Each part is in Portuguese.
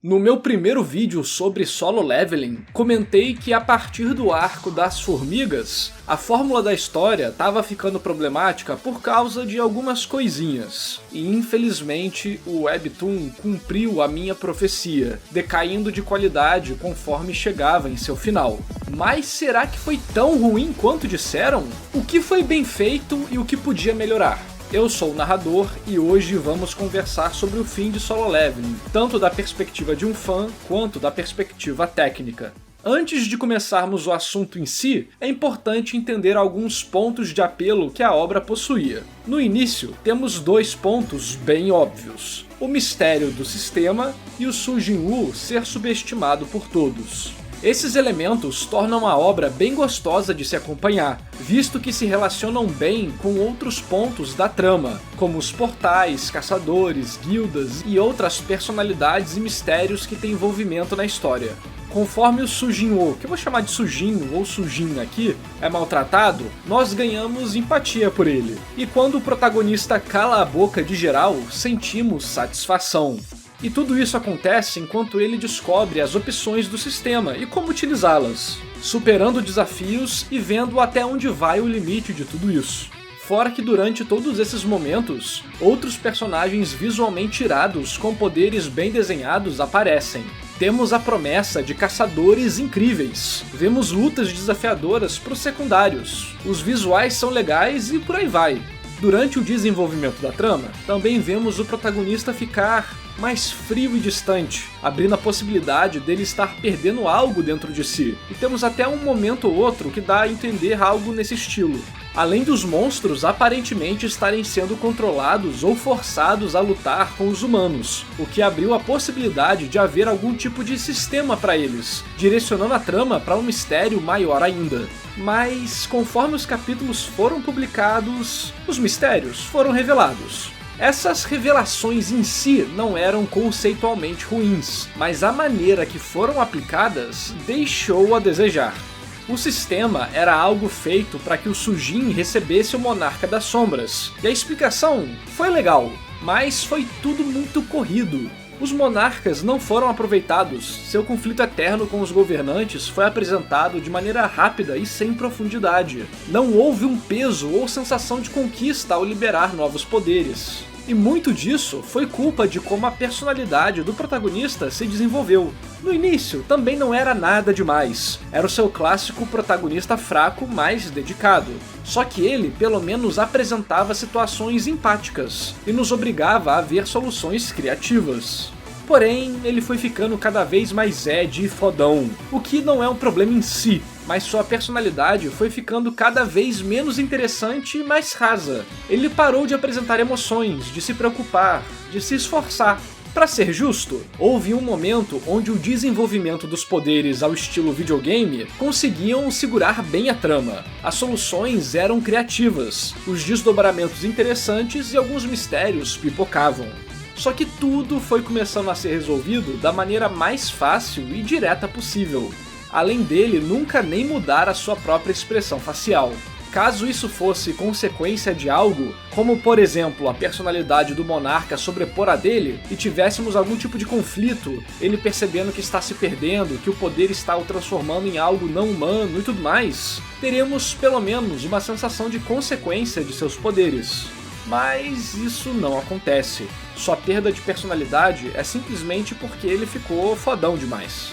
No meu primeiro vídeo sobre Solo Leveling, comentei que a partir do arco das formigas, a fórmula da história estava ficando problemática por causa de algumas coisinhas. E infelizmente o Webtoon cumpriu a minha profecia, decaindo de qualidade conforme chegava em seu final. Mas será que foi tão ruim quanto disseram? O que foi bem feito e o que podia melhorar? Eu sou o narrador e hoje vamos conversar sobre o fim de Solo Leveling, tanto da perspectiva de um fã quanto da perspectiva técnica. Antes de começarmos o assunto em si, é importante entender alguns pontos de apelo que a obra possuía. No início, temos dois pontos bem óbvios: o mistério do sistema e o Sujin-Woo ser subestimado por todos. Esses elementos tornam a obra bem gostosa de se acompanhar, visto que se relacionam bem com outros pontos da trama, como os portais, caçadores, guildas e outras personalidades e mistérios que têm envolvimento na história. Conforme o Sujin-Woo, que eu vou chamar de Sujin ou Sujin aqui, é maltratado, nós ganhamos empatia por ele. E quando o protagonista cala a boca de geral, sentimos satisfação. E tudo isso acontece enquanto ele descobre as opções do sistema e como utilizá-las, superando desafios e vendo até onde vai o limite de tudo isso. Fora que durante todos esses momentos, outros personagens visualmente irados com poderes bem desenhados aparecem. Temos a promessa de caçadores incríveis, vemos lutas desafiadoras para os secundários, os visuais são legais e por aí vai. Durante o desenvolvimento da trama, também vemos o protagonista ficar mais frio e distante, abrindo a possibilidade dele estar perdendo algo dentro de si, e temos até um momento ou outro que dá a entender algo nesse estilo. Além dos monstros aparentemente estarem sendo controlados ou forçados a lutar com os humanos, o que abriu a possibilidade de haver algum tipo de sistema para eles, direcionando a trama para um mistério maior ainda. Mas conforme os capítulos foram publicados, os mistérios foram revelados. Essas revelações em si não eram conceitualmente ruins, mas a maneira que foram aplicadas deixou a desejar. O sistema era algo feito para que o Sujin recebesse o Monarca das Sombras, e a explicação foi legal, mas foi tudo muito corrido. Os monarcas não foram aproveitados, seu conflito eterno com os governantes foi apresentado de maneira rápida e sem profundidade. Não houve um peso ou sensação de conquista ao liberar novos poderes. E muito disso foi culpa de como a personalidade do protagonista se desenvolveu. No início, também não era nada demais, era o seu clássico protagonista fraco, mais dedicado. Só que ele, pelo menos, apresentava situações empáticas, e nos obrigava a ver soluções criativas. Porém, ele foi ficando cada vez mais Ed e fodão, o que não é um problema em si, mas sua personalidade foi ficando cada vez menos interessante e mais rasa. Ele parou de apresentar emoções, de se preocupar, de se esforçar. Pra ser justo, houve um momento onde o desenvolvimento dos poderes ao estilo videogame conseguiam segurar bem a trama. As soluções eram criativas, os desdobramentos interessantes e alguns mistérios pipocavam. Só que tudo foi começando a ser resolvido da maneira mais fácil e direta possível, além dele nunca nem mudar a sua própria expressão facial. Caso isso fosse consequência de algo, como por exemplo a personalidade do monarca sobrepor a dele, e tivéssemos algum tipo de conflito, ele percebendo que está se perdendo, que o poder está o transformando em algo não humano e tudo mais, teríamos pelo menos uma sensação de consequência de seus poderes. Mas isso não acontece. Sua perda de personalidade é simplesmente porque ele ficou fodão demais.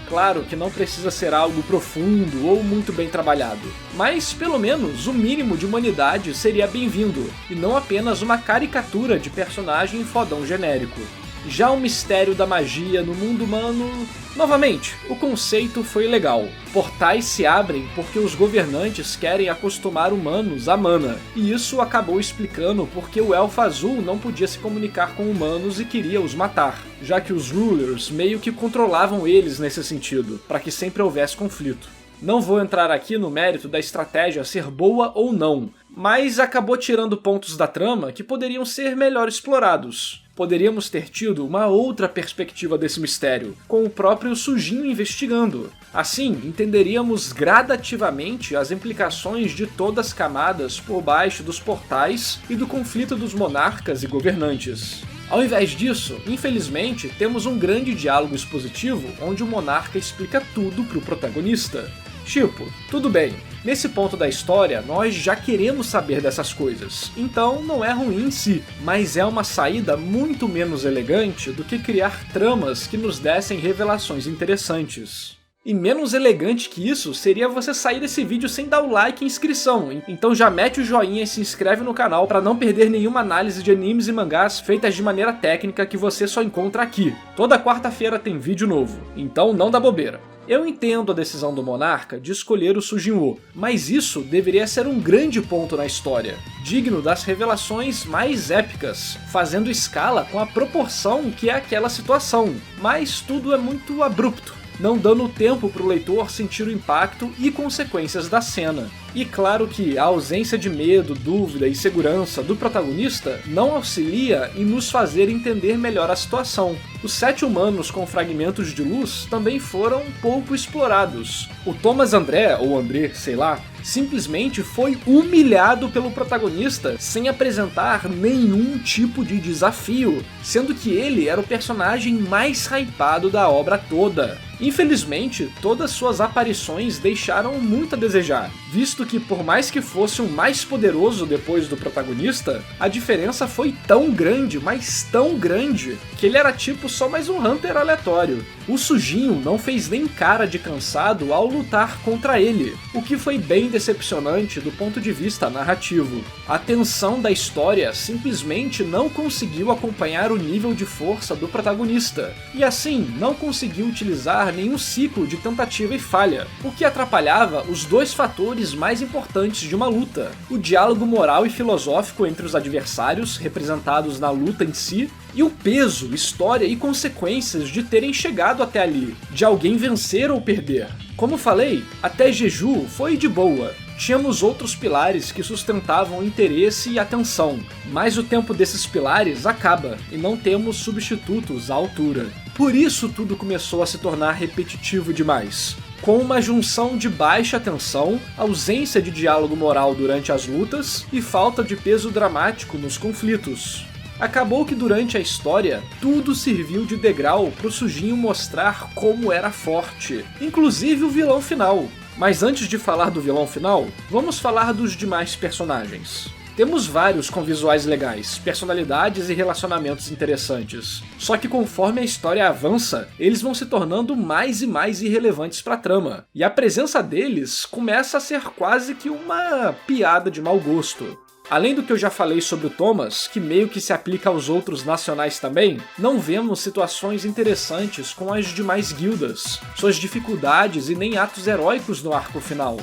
Claro que não precisa ser algo profundo ou muito bem trabalhado, mas pelo menos o mínimo de humanidade seria bem-vindo, e não apenas uma caricatura de personagem fodão genérico. Já o mistério da magia no mundo humano... Novamente, o conceito foi legal. Portais se abrem porque os governantes querem acostumar humanos a mana, e isso acabou explicando porque o Elfo Azul não podia se comunicar com humanos e queria os matar, já que os Rulers meio que controlavam eles nesse sentido, para que sempre houvesse conflito. Não vou entrar aqui no mérito da estratégia ser boa ou não, mas acabou tirando pontos da trama que poderiam ser melhor explorados. Poderíamos ter tido uma outra perspectiva desse mistério, com o próprio Sujin investigando. Assim, entenderíamos gradativamente as implicações de todas as camadas por baixo dos portais e do conflito dos monarcas e governantes. Ao invés disso, infelizmente, temos um grande diálogo expositivo onde o monarca explica tudo pro protagonista. Tipo, tudo bem, nesse ponto da história nós já queremos saber dessas coisas, então não é ruim em si, mas é uma saída muito menos elegante do que criar tramas que nos dessem revelações interessantes. E menos elegante que isso seria você sair desse vídeo sem dar o like e inscrição, então já mete o joinha e se inscreve no canal para não perder nenhuma análise de animes e mangás feitas de maneira técnica que você só encontra aqui. Toda quarta-feira tem vídeo novo, então não dá bobeira. Eu entendo a decisão do monarca de escolher o Sujin-Woo, mas isso deveria ser um grande ponto na história, digno das revelações mais épicas, fazendo escala com a proporção que é aquela situação, mas tudo é muito abrupto, não dando tempo para o leitor sentir o impacto e consequências da cena. E claro que a ausência de medo, dúvida e segurança do protagonista não auxilia em nos fazer entender melhor a situação. Os 7 humanos com fragmentos de luz também foram pouco explorados. O Thomas André, ou André, sei lá, simplesmente foi humilhado pelo protagonista sem apresentar nenhum tipo de desafio, sendo que ele era o personagem mais hypado da obra toda. Infelizmente, todas suas aparições deixaram muito a desejar, visto que por mais que fosse o mais poderoso depois do protagonista, a diferença foi tão grande, mas tão grande, que ele era tipo só mais um Hunter aleatório. O Sujinho não fez nem cara de cansado ao lutar contra ele, o que foi bem decepcionante do ponto de vista narrativo. A tensão da história simplesmente não conseguiu acompanhar o nível de força do protagonista, e assim não conseguiu utilizar nenhum ciclo de tentativa e falha, o que atrapalhava os dois fatores mais importantes de uma luta: o diálogo moral e filosófico entre os adversários, representados na luta em si, e o peso, história e consequências de terem chegado até ali, de alguém vencer ou perder. Como falei, até Jeju foi de boa. Tínhamos outros pilares que sustentavam o interesse e atenção, mas o tempo desses pilares acaba e não temos substitutos à altura. Por isso tudo começou a se tornar repetitivo demais, com uma junção de baixa tensão, ausência de diálogo moral durante as lutas e falta de peso dramático nos conflitos. Acabou que durante a história, tudo serviu de degrau pro Sujinho mostrar como era forte, inclusive o vilão final. Mas antes de falar do vilão final, vamos falar dos demais personagens. Temos vários com visuais legais, personalidades e relacionamentos interessantes. Só que conforme a história avança, eles vão se tornando mais e mais irrelevantes pra trama, e a presença deles começa a ser quase que uma piada de mau gosto. Além do que eu já falei sobre o Thomas, que meio que se aplica aos outros nacionais também, não vemos situações interessantes com as demais guildas, suas dificuldades e nem atos heróicos no arco final.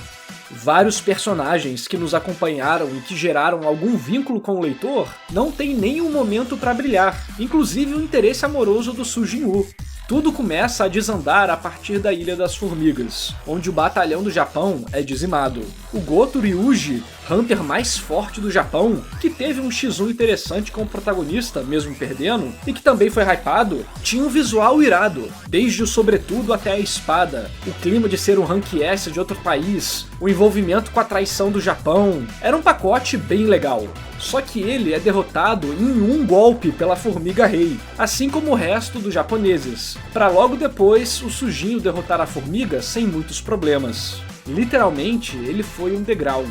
Vários personagens que nos acompanharam e que geraram algum vínculo com o leitor não tem nenhum momento para brilhar, inclusive o interesse amoroso do Sujin-Woo. Tudo começa a desandar a partir da Ilha das Formigas, onde o batalhão do Japão é dizimado. O Goto Ryuji, Hunter mais forte do Japão, que teve um X1 interessante com o protagonista, mesmo perdendo, e que também foi hypado, tinha um visual irado, desde o sobretudo até a espada, o clima de ser um Rank S de outro país, o envolvimento com a traição do Japão, era um pacote bem legal. Só que ele é derrotado em um golpe pela Formiga Rei, assim como o resto dos japoneses, para logo depois o Sujinho derrotar a Formiga sem muitos problemas. Literalmente, ele foi um degrau.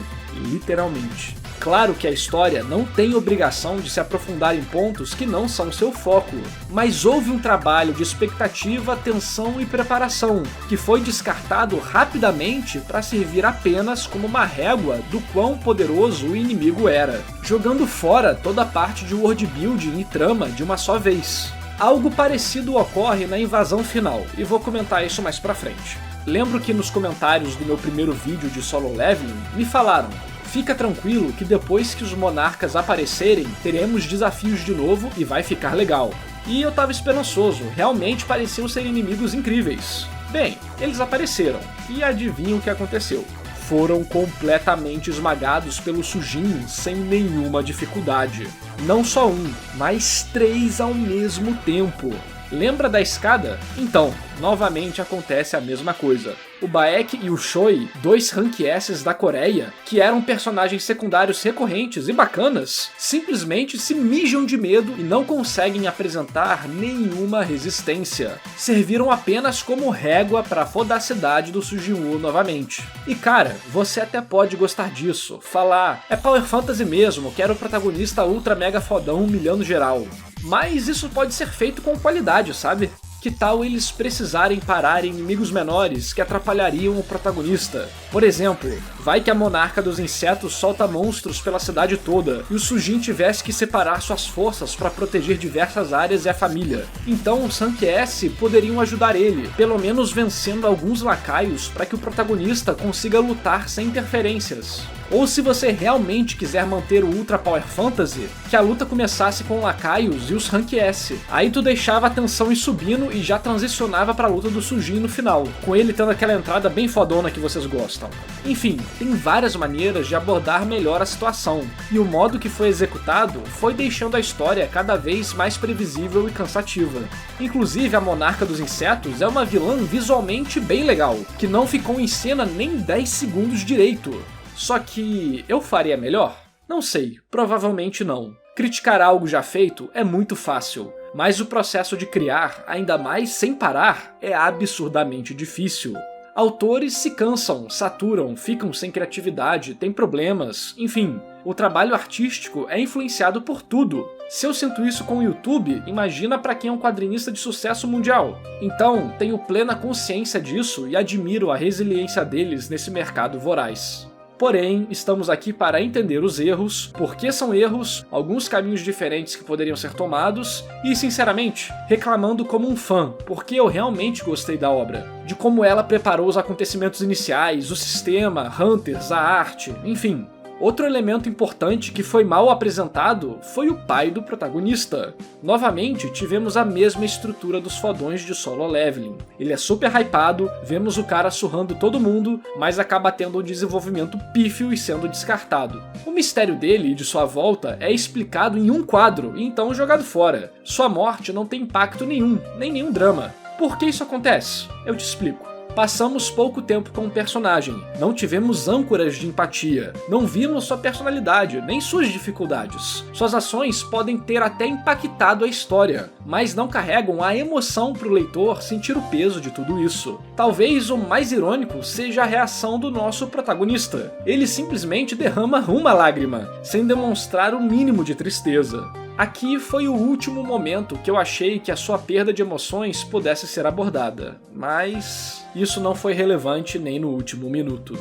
Literalmente. Claro que a história não tem obrigação de se aprofundar em pontos que não são seu foco, mas houve um trabalho de expectativa, tensão e preparação, que foi descartado rapidamente para servir apenas como uma régua do quão poderoso o inimigo era, jogando fora toda a parte de world building e trama de uma só vez. Algo parecido ocorre na invasão final, e vou comentar isso mais pra frente. Lembro que nos comentários do meu primeiro vídeo de Solo Leveling me falaram: fica tranquilo que depois que os monarcas aparecerem, teremos desafios de novo e vai ficar legal. E eu tava esperançoso, realmente pareciam ser inimigos incríveis. Bem, eles apareceram, e adivinham o que aconteceu? Foram completamente esmagados pelo Sujin sem nenhuma dificuldade. Não só um, mas 3 ao mesmo tempo. Lembra da escada? Então, novamente acontece a mesma coisa. O Baek e o Choi, dois Rank S's da Coreia, que eram personagens secundários recorrentes e bacanas, simplesmente se mijam de medo e não conseguem apresentar nenhuma resistência. Serviram apenas como régua para a fodacidade do Sujin-Woo novamente. E cara, você até pode gostar disso, falar, é Power Fantasy mesmo, quero o protagonista ultra mega fodão humilhando geral. Mas isso pode ser feito com qualidade, sabe? Que tal eles precisarem parar inimigos menores que atrapalhariam o protagonista? Por exemplo, vai que a monarca dos insetos solta monstros pela cidade toda e o Sujin tivesse que separar suas forças para proteger diversas áreas e a família. Então os Rank S poderiam ajudar ele, pelo menos vencendo alguns lacaios para que o protagonista consiga lutar sem interferências. Ou se você realmente quiser manter o Ultra Power Fantasy, que a luta começasse com lacaios e os Rank S. Aí tu deixava a tensão ir subindo e já transicionava pra luta do Sujin no final, com ele tendo aquela entrada bem fodona que vocês gostam. Enfim, tem várias maneiras de abordar melhor a situação, e o modo que foi executado foi deixando a história cada vez mais previsível e cansativa. Inclusive a Monarca dos Insetos é uma vilã visualmente bem legal, que não ficou em cena nem 10 segundos direito. Só que eu faria melhor? Não sei, provavelmente não. Criticar algo já feito é muito fácil, mas o processo de criar, ainda mais sem parar, é absurdamente difícil. Autores se cansam, saturam, ficam sem criatividade, têm problemas, enfim. O trabalho artístico é influenciado por tudo. Se eu sinto isso com o YouTube, imagina pra quem é um quadrinista de sucesso mundial. Então, tenho plena consciência disso e admiro a resiliência deles nesse mercado voraz. Porém, estamos aqui para entender os erros, por que são erros, alguns caminhos diferentes que poderiam ser tomados e, sinceramente, reclamando como um fã, porque eu realmente gostei da obra, de como ela preparou os acontecimentos iniciais, o sistema, Hunters, a arte, enfim. Outro elemento importante que foi mal apresentado foi o pai do protagonista. Novamente, tivemos a mesma estrutura dos fodões de Solo Leveling. Ele é super hypado, vemos o cara surrando todo mundo, mas acaba tendo um desenvolvimento pífio e sendo descartado. O mistério dele e de sua volta é explicado em um quadro e então jogado fora. Sua morte não tem impacto nenhum, nem nenhum drama. Por que isso acontece? Eu te explico. Passamos pouco tempo com o personagem, não tivemos âncoras de empatia, não vimos sua personalidade, nem suas dificuldades. Suas ações podem ter até impactado a história, mas não carregam a emoção para o leitor sentir o peso de tudo isso. Talvez o mais irônico seja a reação do nosso protagonista. Ele simplesmente derrama uma lágrima, sem demonstrar o mínimo de tristeza. Aqui foi o último momento que eu achei que a sua perda de emoções pudesse ser abordada, mas isso não foi relevante nem no último minuto.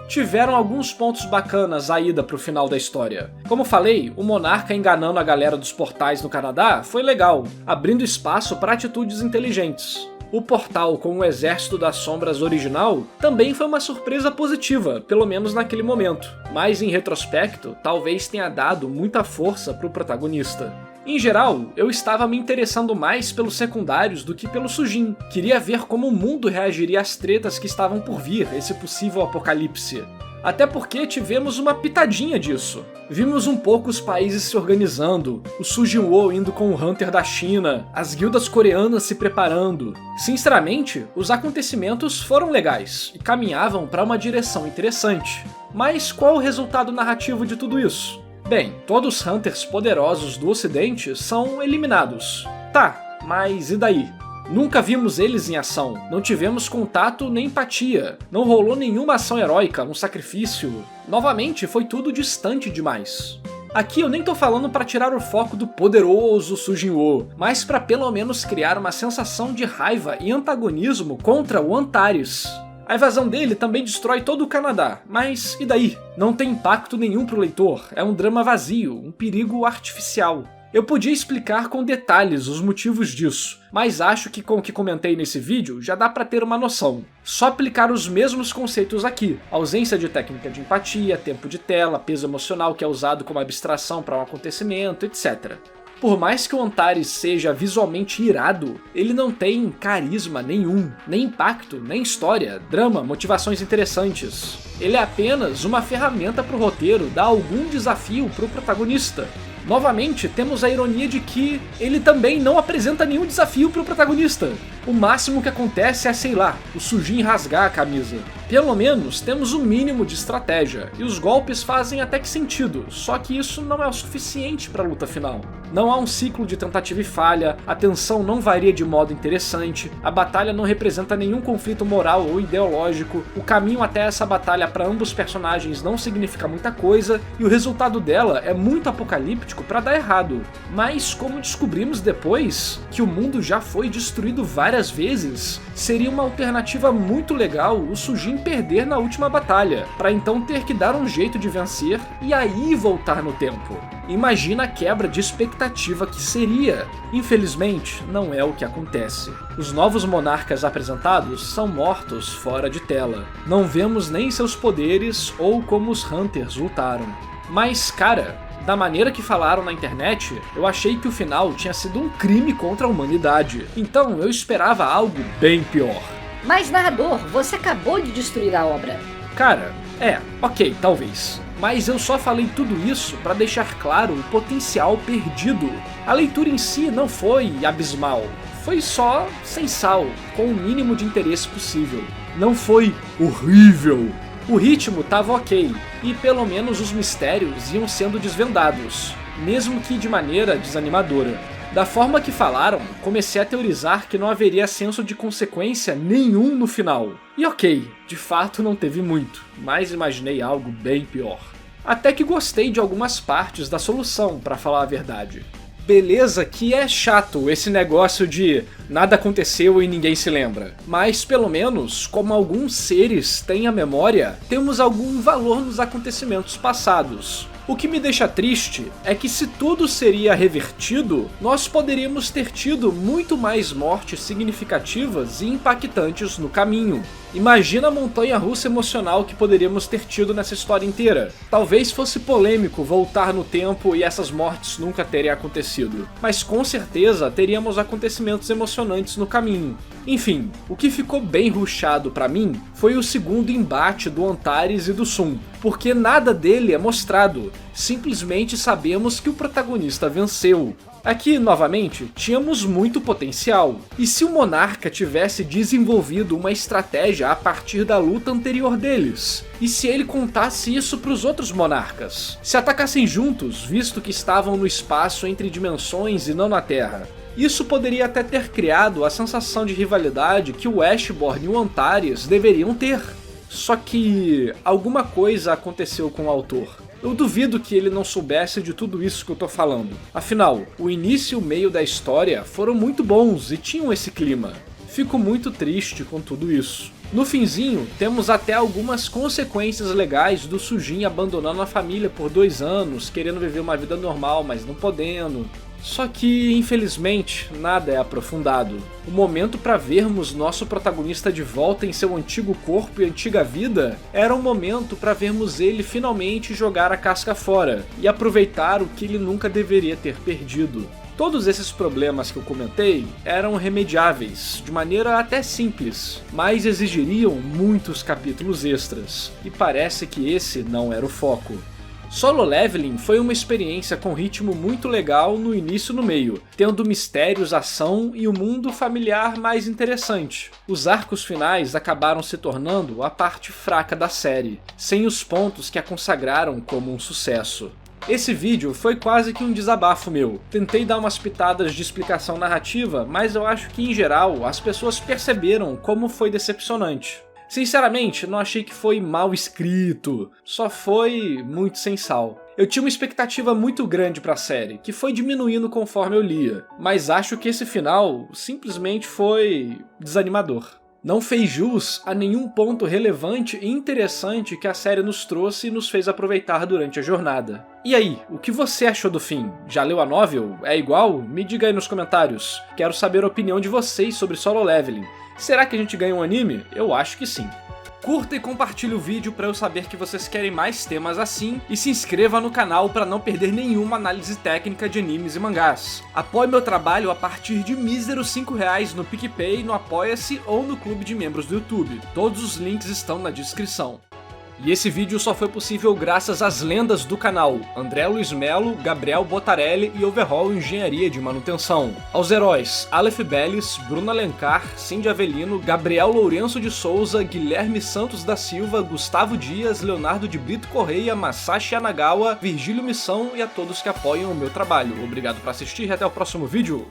Tiveram alguns pontos bacanas a ida pro final da história. Como falei, o monarca enganando a galera dos portais no Canadá foi legal, abrindo espaço para atitudes inteligentes. O portal com o Exército das Sombras original também foi uma surpresa positiva, pelo menos naquele momento, mas em retrospecto, talvez tenha dado muita força pro protagonista. Em geral, eu estava me interessando mais pelos secundários do que pelo Sujin. Queria ver como o mundo reagiria às tretas que estavam por vir, esse possível apocalipse. Até porque tivemos uma pitadinha disso. Vimos um pouco os países se organizando, o Sujin-Woo indo com o Hunter da China, as guildas coreanas se preparando. Sinceramente, os acontecimentos foram legais e caminhavam para uma direção interessante. Mas qual o resultado narrativo de tudo isso? Bem, todos os Hunters poderosos do ocidente são eliminados. Tá, mas e daí? Nunca vimos eles em ação, não tivemos contato nem empatia, não rolou nenhuma ação heróica, um sacrifício. Novamente, foi tudo distante demais. Aqui eu nem tô falando pra tirar o foco do poderoso Sujin-Woo, mas pra pelo menos criar uma sensação de raiva e antagonismo contra o Antares. A invasão dele também destrói todo o Canadá, mas e daí? Não tem impacto nenhum pro leitor, é um drama vazio, um perigo artificial. Eu podia explicar com detalhes os motivos disso, mas acho que com o que comentei nesse vídeo já dá pra ter uma noção. Só aplicar os mesmos conceitos aqui, ausência de técnica de empatia, tempo de tela, peso emocional que é usado como abstração para um acontecimento, etc. Por mais que o Antares seja visualmente irado, ele não tem carisma nenhum, nem impacto, nem história, drama, motivações interessantes. Ele é apenas uma ferramenta pro roteiro dar algum desafio pro protagonista. Novamente, temos a ironia de que ele também não apresenta nenhum desafio pro protagonista. O máximo que acontece é, sei lá, o Sujin rasgar a camisa. Pelo menos temos o mínimo de estratégia, e os golpes fazem até que sentido, só que isso não é o suficiente para a luta final. Não há um ciclo de tentativa e falha, a tensão não varia de modo interessante, a batalha não representa nenhum conflito moral ou ideológico, o caminho até essa batalha para ambos os personagens não significa muita coisa, e o resultado dela é muito apocalíptico para dar errado. Mas como descobrimos depois, que o mundo já foi destruído várias vezes, seria uma alternativa muito legal o Sujin perder na última batalha, para então ter que dar um jeito de vencer e aí voltar no tempo. Imagina a quebra de expectativa que seria. Infelizmente, não é o que acontece. Os novos monarcas apresentados são mortos fora de tela. Não vemos nem seus poderes ou como os Hunters lutaram. Mas, cara, da maneira que falaram na internet, eu achei que o final tinha sido um crime contra a humanidade. Então eu esperava algo bem pior. Mas, narrador, você acabou de destruir a obra. Cara, ok, talvez. Mas eu só falei tudo isso para deixar claro o potencial perdido. A leitura em si não foi abismal, foi só sem sal, com o mínimo de interesse possível. Não foi horrível. O ritmo tava ok, e pelo menos os mistérios iam sendo desvendados, mesmo que de maneira desanimadora. Da forma que falaram, comecei a teorizar que não haveria senso de consequência nenhum no final. E ok, de fato não teve muito, mas imaginei algo bem pior. Até que gostei de algumas partes da solução, pra falar a verdade. Beleza que é chato esse negócio de nada aconteceu e ninguém se lembra, mas pelo menos, como alguns seres têm a memória, temos algum valor nos acontecimentos passados. O que me deixa triste é que se tudo seria revertido, nós poderíamos ter tido muito mais mortes significativas e impactantes no caminho. Imagina a montanha-russa emocional que poderíamos ter tido nessa história inteira. Talvez fosse polêmico voltar no tempo e essas mortes nunca terem acontecido, mas com certeza teríamos acontecimentos emocionantes no caminho. Enfim, o que ficou bem rushado pra mim foi o segundo embate do Antares e do Sun, porque nada dele é mostrado, simplesmente sabemos que o protagonista venceu. Aqui, novamente, tínhamos muito potencial, e se o monarca tivesse desenvolvido uma estratégia a partir da luta anterior deles? E se ele contasse isso para os outros monarcas? Se atacassem juntos, visto que estavam no espaço entre dimensões e não na Terra? Isso poderia até ter criado a sensação de rivalidade que o Ashborn e o Antares deveriam ter. Só que alguma coisa aconteceu com o autor. Eu duvido que ele não soubesse de tudo isso que eu tô falando. Afinal, o início e o meio da história foram muito bons e tinham esse clima. Fico muito triste com tudo isso. No finzinho, temos até algumas consequências legais do Sujin abandonando a família por 2 anos, querendo viver uma vida normal, mas não podendo. Só que, infelizmente, nada é aprofundado. O momento para vermos nosso protagonista de volta em seu antigo corpo e antiga vida era um momento para vermos ele finalmente jogar a casca fora e aproveitar o que ele nunca deveria ter perdido. Todos esses problemas que eu comentei eram remediáveis, de maneira até simples, mas exigiriam muitos capítulos extras, e parece que esse não era o foco. Solo Leveling foi uma experiência com ritmo muito legal no início e no meio, tendo mistérios, ação e um mundo familiar mais interessante. Os arcos finais acabaram se tornando a parte fraca da série, sem os pontos que a consagraram como um sucesso. Esse vídeo foi quase que um desabafo meu. Tentei dar umas pitadas de explicação narrativa, mas eu acho que em geral as pessoas perceberam como foi decepcionante. Sinceramente, não achei que foi mal escrito, só foi muito sem sal. Eu tinha uma expectativa muito grande pra série, que foi diminuindo conforme eu lia, mas acho que esse final simplesmente foi desanimador. Não fez jus a nenhum ponto relevante e interessante que a série nos trouxe e nos fez aproveitar durante a jornada. E aí, o que você achou do fim? Já leu a novel? É igual? Me diga aí nos comentários. Quero saber a opinião de vocês sobre Solo Leveling. Será que a gente ganha um anime? Eu acho que sim. Curta e compartilhe o vídeo para eu saber que vocês querem mais temas assim, e se inscreva no canal para não perder nenhuma análise técnica de animes e mangás. Apoie meu trabalho a partir de míseros R$5 no PicPay, no Apoia-se ou no clube de membros do YouTube. Todos os links estão na descrição. E esse vídeo só foi possível graças às lendas do canal, André Luiz Melo, Gabriel Botarelli e Overhaul Engenharia de Manutenção. Aos heróis Aleph Bellis, Bruno Alencar, Cindy Avelino, Gabriel Lourenço de Souza, Guilherme Santos da Silva, Gustavo Dias, Leonardo de Brito Correia, Masashi Anagawa, Virgílio Missão e a todos que apoiam o meu trabalho. Obrigado por assistir e até o próximo vídeo.